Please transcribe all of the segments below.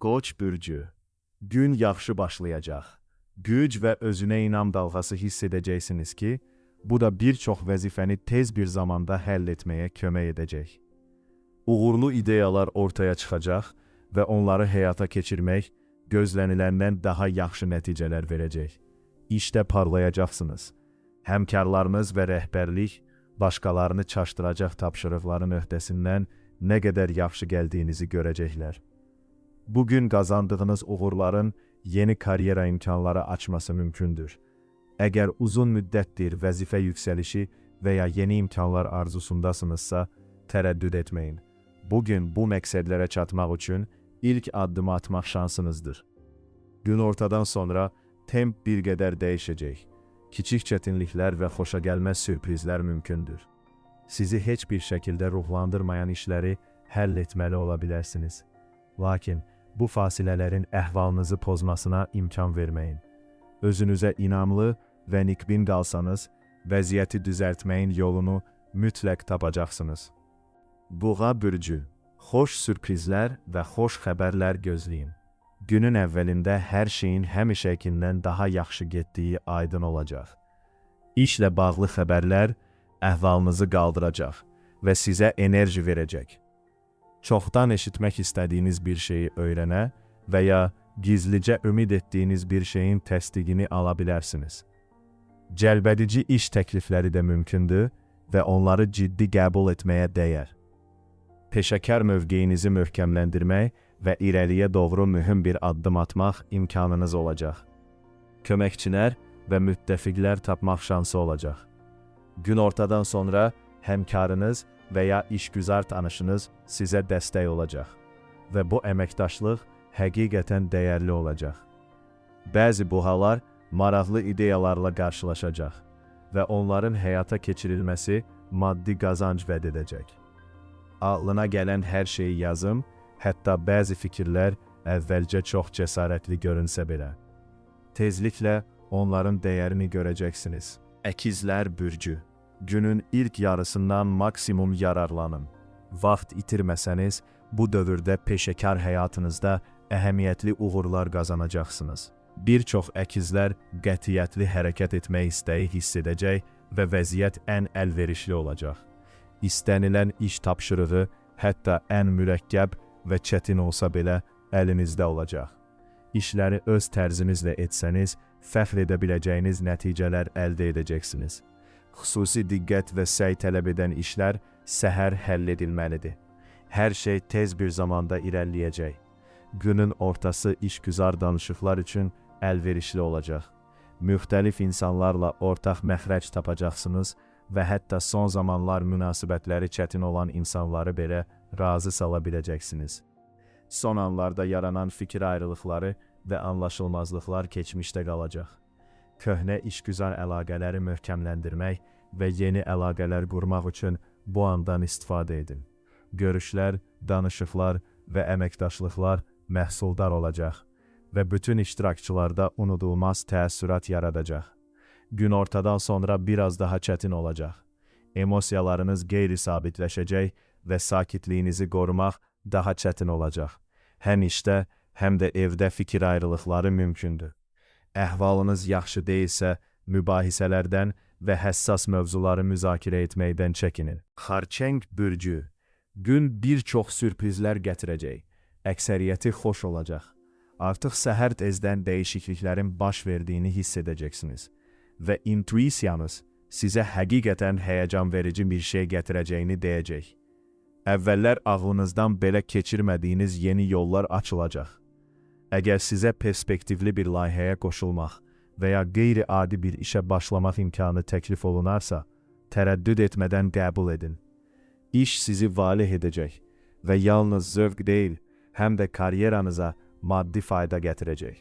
Qoç bürcü. Gün yaxşı başlayacaq. Güc və özünə inam dalğası hiss edəcəksiniz ki, bu da bir çox vəzifəni tez bir zamanda həll etməyə kömək edəcək. Uğurlu ideyalar ortaya çıxacaq və onları həyata keçirmək gözləniləndən daha yaxşı nəticələr verəcək. İşdə parlayacaqsınız. Həmkarlarınız və rəhbərlik başqalarını çaşdıracaq tapşırıqların öhdəsindən nə qədər yaxşı gəldiyinizi görəcəklər. Bugün qazandığınız uğurların yeni karyera imkanları açması mümkündür. Əgər uzun müddətdir vəzifə yüksəlişi və ya yeni imkanlar arzusundasınızsa, tərəddüd etməyin. Bugün bu məqsədlərə çatmaq üçün ilk addımı atmaq şansınızdır. Günortadan sonra temp bir qədər dəyişəcək. Kiçik çətinliklər və xoşagəlməz sürprizlər mümkündür. Sizi heç bir şəkildə ruhlandırmayan işləri həll etməli ola bilərsiniz. Lakin bu fasilələrin əhvalınızı pozmasına imkan verməyin. Özünüzə inamlı və nikbin qalsanız, vəziyyəti düzəltməyin yolunu mütləq tapacaqsınız. Buğa bürcü. Xoş sürprizlər və xoş xəbərlər gözləyin. Günün əvvəlində hər şeyin həmişəkindən daha yaxşı getdiyi aydın olacaq. İşlə bağlı xəbərlər əhvalınızı qaldıracaq və sizə enerji verəcək. Çoxdan eşitmək istədiyiniz bir şeyi öyrənə və ya gizlicə ümid etdiyiniz bir şeyin təsdiqini ala bilərsiniz. Cəlbedici iş təklifləri də mümkündür və onları ciddi qəbul etməyə dəyər. Peşəkar mövqeyinizi möhkəmləndirmək və irəliyə doğru mühüm bir addım atmaq imkanınız olacaq. Köməkçilər və müttəfiqlər tapmaq şansı olacaq. Günortadan sonra həmkarınız və ya işgüzar tanışınız sizə dəstək olacaq və bu əməkdaşlıq həqiqətən dəyərli olacaq. Bəzi buğalar maraqlı ideyalarla qarşılaşacaq və onların həyata keçirilməsi maddi qazanc vəd edəcək. Ağlına gələn hər şeyi yazın, hətta bəzi fikirlər əvvəlcə çox cəsarətli görünsə belə. Tezliklə onların dəyərini görəcəksiniz. Əkizlər bürcü. Günün ilk yarısından maksimum yararlanın. Vaxt itirməsəniz, bu dövrdə peşəkar həyatınızda əhəmiyyətli uğurlar qazanacaqsınız. Bir çox əkizlər qətiyyətli hərəkət etmək istəyi hiss edəcək və vəziyyət ən əlverişli olacaq. İstənilən iş tapşırığı hətta ən mürəkkəb və çətin olsa belə əlinizdə olacaq. İşləri öz tərzinizlə etsəniz, fəxr edə biləcəyiniz nəticələr əldə edəcəksiniz. Xüsusi diqqət və səy tələb edən işlər səhər həll edilməlidir. Hər şey tez bir zamanda irəliləyəcək. Günün ortası işgüzar danışıqlar üçün əlverişli olacaq. Müxtəlif insanlarla ortaq məxrəc tapacaqsınız və hətta son zamanlar münasibətləri çətin olan insanları belə razı sala biləcəksiniz. Son anlarda yaranan fikir ayrılıqları və anlaşılmazlıqlar keçmişdə qalacaq. Köhnə işgüzar əlaqələri möhkəmləndirmək və yeni əlaqələr qurmaq üçün bu andan istifadə edin. Görüşlər, danışıqlar və əməkdaşlıqlar məhsuldar olacaq və bütün iştirakçılarda unudulmaz təəssürat yaradacaq. Günortadan sonra biraz daha çətin olacaq. Emosiyalarınız qeyri-sabitləşəcək və sakitliyinizi qorumaq daha çətin olacaq. Həm işdə, həm də evdə fikir ayrılıqları mümkündür. Əhvalınız yaxşı deyilsə, mübahisələrdən və həssas mövzuları müzakirə etməkdən çəkinin. Xarçəng bürcü. Gün bir çox sürprizlər gətirəcək. Əksəriyyəti xoş olacaq. Artıq səhər tezdən dəyişikliklərin baş verdiyini hiss edəcəksiniz və intuisiyanız sizə həqiqətən həyəcan verici bir şey gətirəcəyini deyəcək. Əvvəllər ağlınızdan belə keçirmədiyiniz yeni yollar açılacaq. Əgər sizə perspektivli bir layihəyə qoşulmaq və ya qeyri-adi bir işə başlamaq imkanı təklif olunarsa, tərəddüd etmədən qəbul edin. İş sizi valeh edəcək və yalnız zövq deyil, həm də karyeranıza maddi fayda gətirəcək.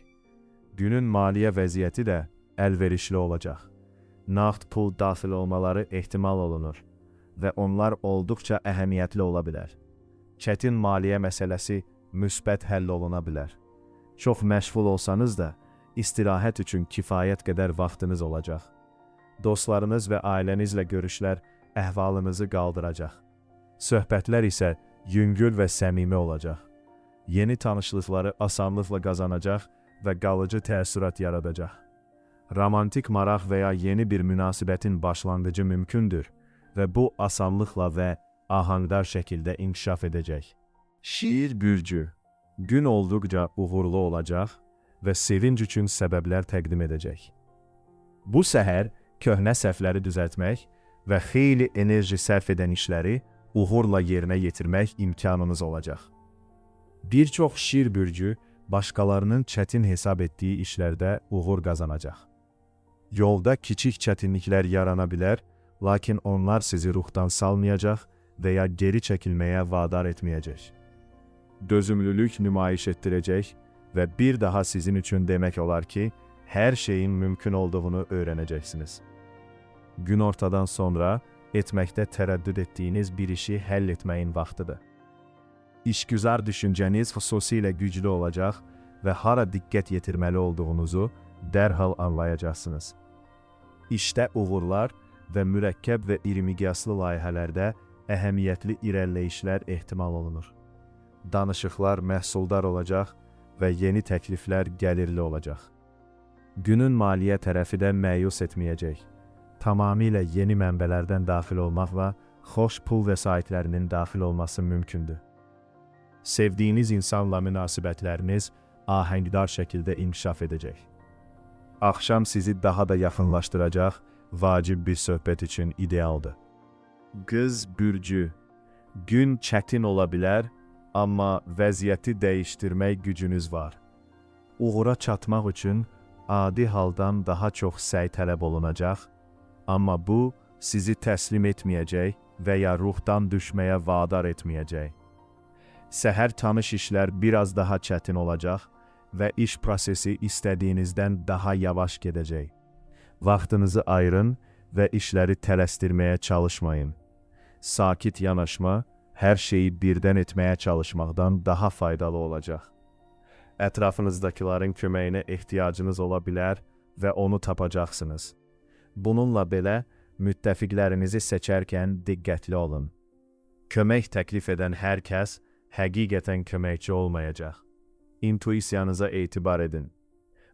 Günün maliyyə vəziyyəti də əlverişli olacaq. Nağd pul daxil olmaları ehtimal olunur və onlar olduqca əhəmiyyətli ola bilər. Çətin maliyyə məsələsi müsbət həll oluna bilər. Çox məşğul olsanız da, istirahət üçün kifayət qədər vaxtınız olacaq. Dostlarınız və ailənizlə görüşlər əhvalınızı qaldıracaq. Söhbətlər isə yüngül və səmimi olacaq. Yeni tanışlıkları asanlıqla qazanacaq və qalıcı təəssürat yaradacaq. Romantik maraq və ya yeni bir münasibətin başlanğıcı mümkündür və bu asanlıqla və ahəngdar şəkildə inkişaf edəcək. Şiir bürcü gün olduqca uğurlu olacaq və sevinc üçün səbəblər təqdim edəcək. Bu səhər köhnə səhvləri düzəltmək və xeyli enerji sərf edən işləri uğurla yerinə yetirmək imkanınız olacaq. Bir çox şiir bürcü başqalarının çətin hesab etdiyi işlərdə uğur qazanacaq. Yolda kiçik çətinliklər yarana bilər, lakin onlar sizi ruhdan salmayacaq və ya geri çəkilməyə vadar etməyəcək. Dözümlülük nümayiş etdirəcək və bir daha sizin üçün demək olar ki, hər şeyin mümkün olduğunu öyrənəcəksiniz. Gün ortadan sonra etməkdə tərəddüd etdiyiniz bir işi həll etməyin vaxtıdır. İşgüzar düşüncəniz xüsusilə güclü olacaq və hara diqqət yetirməli olduğunuzu dərhal anlayacaqsınız. İşdə uğurlar və mürəkkəb və iri miqyaslı layihələrdə əhəmiyyətli irəliləyişlər ehtimal olunur. Danışıqlar məhsuldar olacaq və yeni təkliflər gəlirli olacaq. Günün maliyyə tərəfi də məyus etməyəcək. Tamamilə yeni mənbələrdən daxil olmaqla xoş pul vəsaitlərinin daxil olması mümkündür. Sevdiyiniz insanla münasibətləriniz ahəngdar şəkildə inkişaf edəcək. Axşam sizi daha da yaxınlaşdıracaq, vacib bir söhbət üçün idealdır. Qız bürcü gün çətin ola bilər, amma vəziyyəti dəyişdirmək gücünüz var. Uğura çatmaq üçün adi haldan daha çox səy tələb olunacaq, amma bu sizi təslim etməyəcək və ya ruhdan düşməyə vadar etməyəcək. Səhər tanış işlər biraz daha çətin olacaq və iş prosesi istədiyinizdən daha yavaş gedəcək. Vaxtınızı ayırın və işləri tələsdirməyə çalışmayın. Sakit yanaşma, hər şeyi birdən etməyə çalışmaqdan daha faydalı olacaq. Ətrafınızdakilərin köməyinə ehtiyacınız ola bilər və onu tapacaqsınız. Bununla belə, müttəfiqlərinizi seçərkən diqqətli olun. Kömək təklif edən hər kəs həqiqətən köməkçi olmayacaq. İntuisiyanıza etibar edin.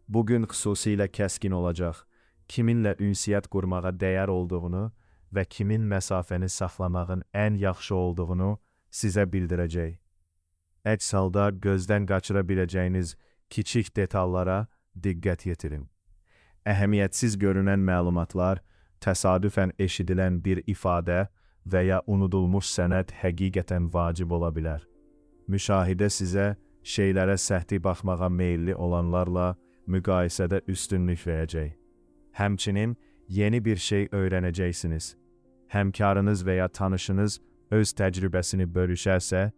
Bugün xüsusilə kəskin olacaq. Kiminlə ünsiyyət qurmağa dəyər olduğunu və kimin məsafəni saxlamağın ən yaxşı olduğunu sizə bildirəcək. Əks halda gözdən qaçıra biləcəyiniz kiçik detallara diqqət yetirin. Əhəmiyyətsiz görünən məlumatlar, təsadüfən eşidilən bir ifadə və ya unudulmuş sənəd həqiqətən vacib ola bilər. Müşahidə sizə şeylərə səhti baxmağa meyilli olanlarla müqayisədə üstünlük verəcək. Həmçinin yeni bir şey öyrənəcəksiniz. Həmkarınız və ya tanışınız öz təcrübəsini bölüşərsə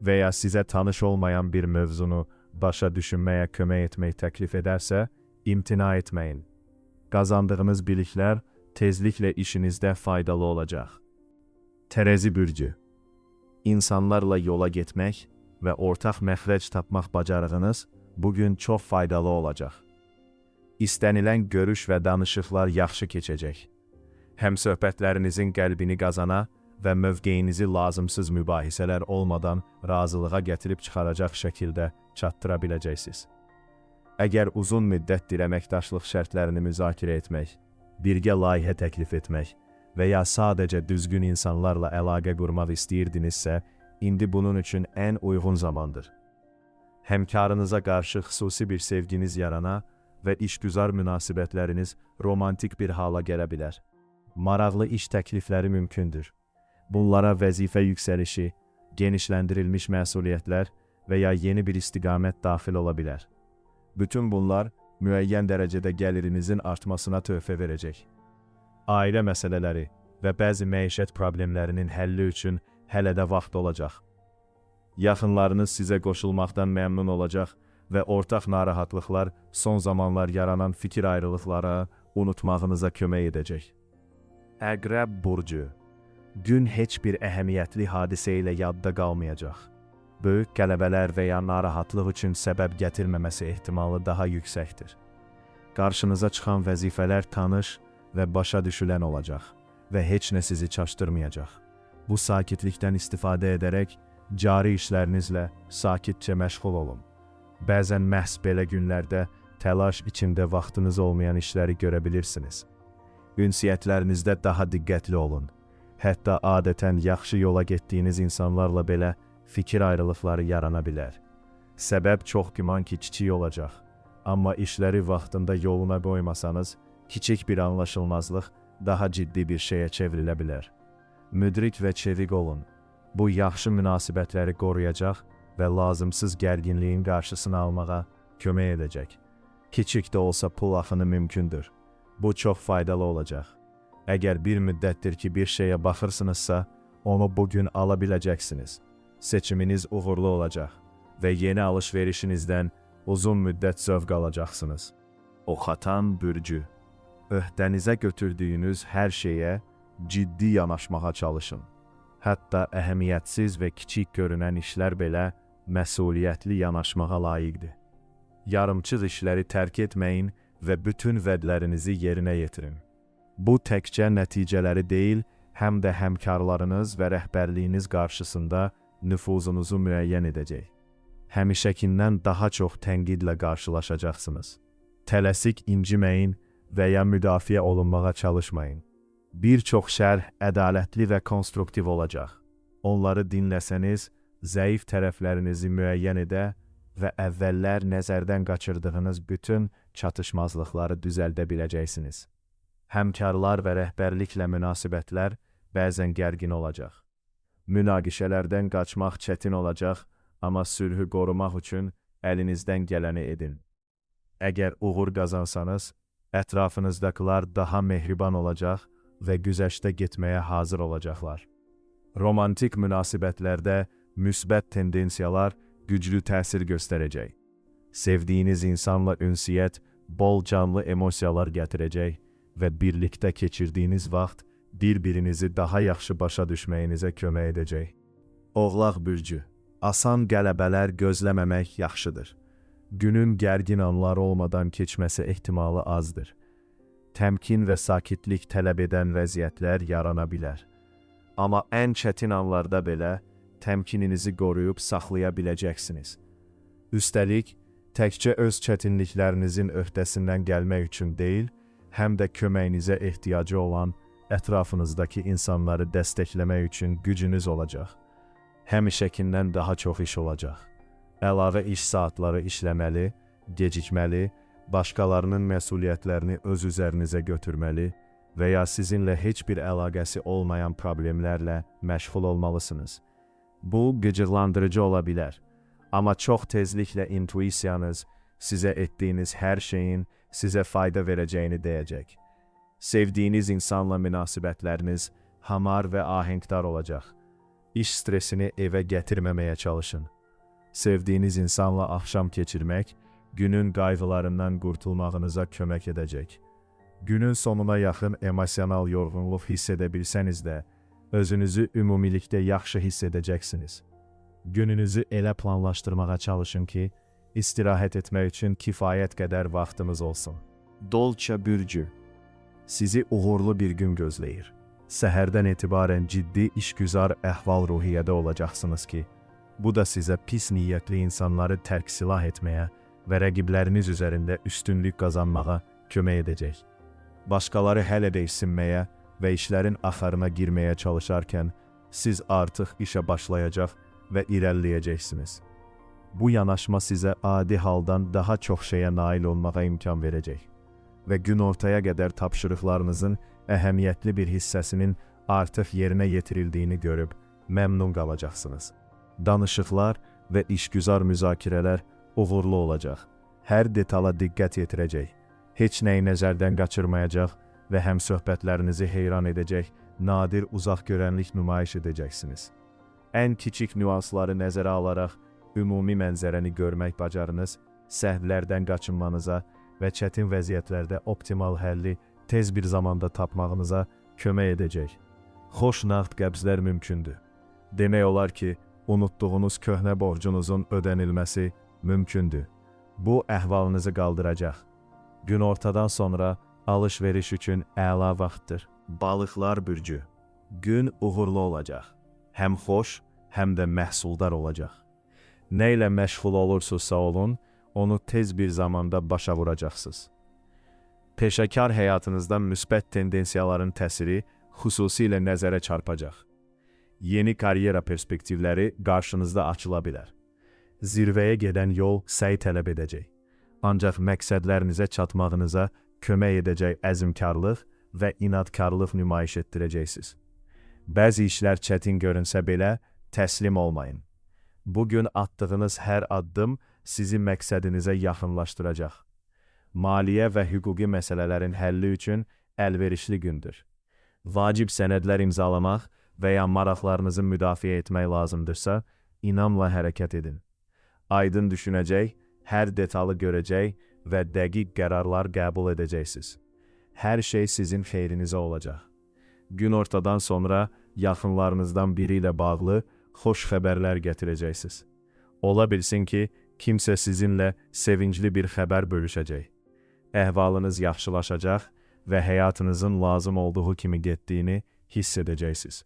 və ya sizə tanış olmayan bir mövzunu başa düşünməyə kömək etmək təklif edərsə, imtina etməyin. Qazandığınız biliklər tezliklə işinizdə faydalı olacaq. Tərəzi bürcü İnsanlarla yola getmək və ortaq məxrəc tapmaq bacarığınız bugün çox faydalı olacaq. İstənilən görüş və danışıqlar yaxşı keçəcək. Həmsöhbətlərinizin qəlbini qazana və mövqeyinizi lazımsız mübahisələr olmadan razılığa gətirib çıxaracaq şəkildə çatdıra biləcəksiniz. Əgər uzun müddətdir əməkdaşlıq şərtlərini müzakirə etmək, birgə layihə təklif etmək və ya sadəcə düzgün insanlarla əlaqə qurmaq istəyirdinizsə, indi bunun üçün ən uyğun zamandır. Həmkarınıza qarşı xüsusi bir sevginiz yarana və işgüzar münasibətləriniz romantik bir hala gələ bilər. Maraqlı iş təklifləri mümkündür. Bunlara vəzifə yüksəlişi, genişləndirilmiş məsuliyyətlər və ya yeni bir istiqamət daxil ola bilər. Bütün bunlar müəyyən dərəcədə gəlirinizin artmasına töhfə verəcək. Ailə məsələləri və bəzi məişət problemlərinin həlli üçün hələ də vaxt olacaq. Yaxınlarınız sizə qoşulmaqdan məmnun olacaq və ortaq narahatlıqlar son zamanlar yaranan fikir ayrılıqlara unutmağınıza kömək edəcək. Əqrəb burcu gün heç bir əhəmiyyətli hadisə ilə yadda qalmayacaq. Böyük qələbələr və ya narahatlıq üçün səbəb gətirməməsi ehtimalı daha yüksəkdir. Qarşınıza çıxan vəzifələr tanış və başa düşülən olacaq və heç nə sizi çaşdırmayacaq. Bu sakitlikdən istifadə edərək Cari işlərinizlə sakitcə məşğul olun. Bəzən məhz belə günlərdə təlaş içində vaxtınız olmayan işləri görə bilirsiniz. Ünsiyyətlərinizdə daha diqqətli olun. Hətta adətən yaxşı yola getdiyiniz insanlarla belə fikir ayrılıqları yarana bilər. Səbəb çox güman ki, kiçik olacaq. Amma işləri vaxtında yoluna qoymasanız, kiçik bir anlaşılmazlıq daha ciddi bir şeyə çevrilə bilər. Müdrik və çevik olun. Bu yaxşı münasibətləri qoruyacaq və lazımsız gərginliyin qarşısını almağa kömək edəcək. Kiçik də olsa pul axını mümkündür. Bu çox faydalı olacaq. Əgər bir müddətdir ki, bir şeyə baxırsınızsa, onu bugün ala biləcəksiniz. Seçiminiz uğurlu olacaq və yeni alış-verişinizdən uzun müddət zövq alacaqsınız. Oxatan bürcü. Öhdənizə götürdüyünüz hər şeyə ciddi yanaşmağa çalışın. Hətta əhəmiyyətsiz və kiçik görünən işlər belə məsuliyyətli yanaşmağa layiqdir. Yarımçıq işləri tərk etməyin və bütün vədlərinizi yerinə yetirin. Bu təkcə nəticələri deyil, həm də həmkarlarınız və rəhbərliyiniz qarşısında nüfuzunuzu müəyyən edəcək. Həmişəkindən daha çox tənqidlə qarşılaşacaqsınız. Tələsik inciməyin və ya müdafiə olunmağa çalışmayın. Bir çox şərh ədalətli və konstruktiv olacaq. Onları dinləsəniz, zəif tərəflərinizi müəyyən edə və əvvəllər nəzərdən qaçırdığınız bütün çatışmazlıqları düzəldə biləcəksiniz. Həmkarlar və rəhbərliklə münasibətlər bəzən gərgin olacaq. Münaqişələrdən qaçmaq çətin olacaq, amma sülhü qorumaq üçün əlinizdən gələni edin. Əgər uğur qazansanız, ətrafınızdakılar daha mehriban olacaq və güzəştə getməyə hazır olacaqlar. Romantik münasibətlərdə müsbət tendensiyalar güclü təsir göstərəcək. Sevdiyiniz insanla ünsiyyət bol canlı emosiyalar gətirəcək və birlikdə keçirdiyiniz vaxt bir-birinizi daha yaxşı başa düşməyinizə kömək edəcək. Oğlaq bürcü. Asan qələbələr gözləməmək yaxşıdır. Günün gərgin anları olmadan keçməsi ehtimalı azdır. Təmkin və sakitlik tələb edən vəziyyətlər yarana bilər. Amma ən çətin anlarda belə təmkininizi qoruyub saxlaya biləcəksiniz. Üstəlik, təkcə öz çətinliklərinizin öhdəsindən gəlmək üçün deyil, həm də köməyinizə ehtiyacı olan ətrafınızdakı insanları dəstəkləmək üçün gücünüz olacaq. Həmişəkindən daha çox iş olacaq. Əlavə iş saatları işləməli, gecikməli, başqalarının məsuliyyətlərini öz üzərinizə götürməli və ya sizinlə heç bir əlaqəsi olmayan problemlərlə məşğul olmalısınız. Bu, qıcıqlandırıcı ola bilər, amma çox tezliklə intuisiyanız sizə etdiyiniz hər şeyin sizə fayda verəcəyini deyəcək. Sevdiyiniz insanla münasibətləriniz hamar və ahəngdar olacaq. İş stresini evə gətirməməyə çalışın. Sevdiyiniz insanla axşam keçirmək, günün qayğılarından qurtulmağınıza kömək edəcək. Günün sonuna yaxın emosional yorğunluq hiss edə bilsəniz də, özünüzü ümumilikdə yaxşı hiss edəcəksiniz. Gününüzü elə planlaşdırmağa çalışın ki, istirahət etmək üçün kifayət qədər vaxtımız olsun. Dolça bürcü. Sizi uğurlu bir gün gözləyir. Səhərdən etibarən ciddi işgüzar əhval-ruhiyyədə olacaqsınız ki, bu da sizə pis niyyətli insanları tərk silah etməyə və rəqibləriniz üzərində üstünlük qazanmağa kömək edəcək. Başqaları hələ də isinməyə və işlərin axarına girməyə çalışarkən, siz artıq işə başlayacaq və irəliləyəcəksiniz. Bu yanaşma sizə adi haldan daha çox şeyə nail olmağa imkan verəcək və gün ortaya qədər tapşırıqlarınızın əhəmiyyətli bir hissəsinin artıq yerinə yetirildiyini görüb məmnun qalacaqsınız. Danışıqlar və işgüzar müzakirələr uğurlu olacaq. Hər detala diqqət yetirəcək, heç nəyi nəzərdən qaçırmayacaq və həmsöhbətlərinizi heyran edəcək, nadir uzaq görənlik nümayiş edəcəksiniz. Ən kiçik nüansları nəzərə alaraq ümumi mənzərəni görmək bacarınız, səhvlərdən qaçınmanıza və çətin vəziyyətlərdə optimal həlli tez bir zamanda tapmağınıza kömək edəcək. Xoş nağd qəbzlər mümkündür. Demək olar ki, unutduğunuz köhnə borcunuzun ödənilməsi mümkündür. Bu, əhvalınızı qaldıracaq. Günortadan sonra alış-veriş üçün əla vaxtdır. Balıqlar bürcü. Gün uğurlu olacaq. Həm xoş, həm də məhsuldar olacaq. Nə ilə məşğul olursunuzsa olun, onu tez bir zamanda başa vuracaqsınız. Peşəkar həyatınızda müsbət tendensiyaların təsiri xüsusilə nəzərə çarpacaq. Yeni karyera perspektivləri qarşınızda açıla bilər. Zirvəyə gedən yol səy tələb edəcək. Ancaq məqsədlərinizə çatmağınıza kömək edəcək əzmkarlıq və inadkarlıq nümayiş etdirəcəksiniz. Bəzi işlər çətin görünsə belə, təslim olmayın. Bugün atdığınız hər addım sizi məqsədinizə yaxınlaşdıracaq. Maliyyə və hüquqi məsələlərin həlli üçün əlverişli gündür. Vacib sənədlər imzalamaq və ya maraqlarınızı müdafiə etmək lazımdırsa, inamla hərəkət edin. Aydın düşünəcək, hər detalı görəcək və dəqiq qərarlar qəbul edəcəksiniz. Hər şey sizin xeyrinizə olacaq. Gün ortadan sonra yaxınlarınızdan biri ilə bağlı xoş xəbərlər gətirəcəksiniz. Ola bilsin ki, kimsə sizinlə sevincli bir xəbər bölüşəcək. Əhvalınız yaxşılaşacaq və həyatınızın lazım olduğu kimi getdiyini hiss edəcəksiniz.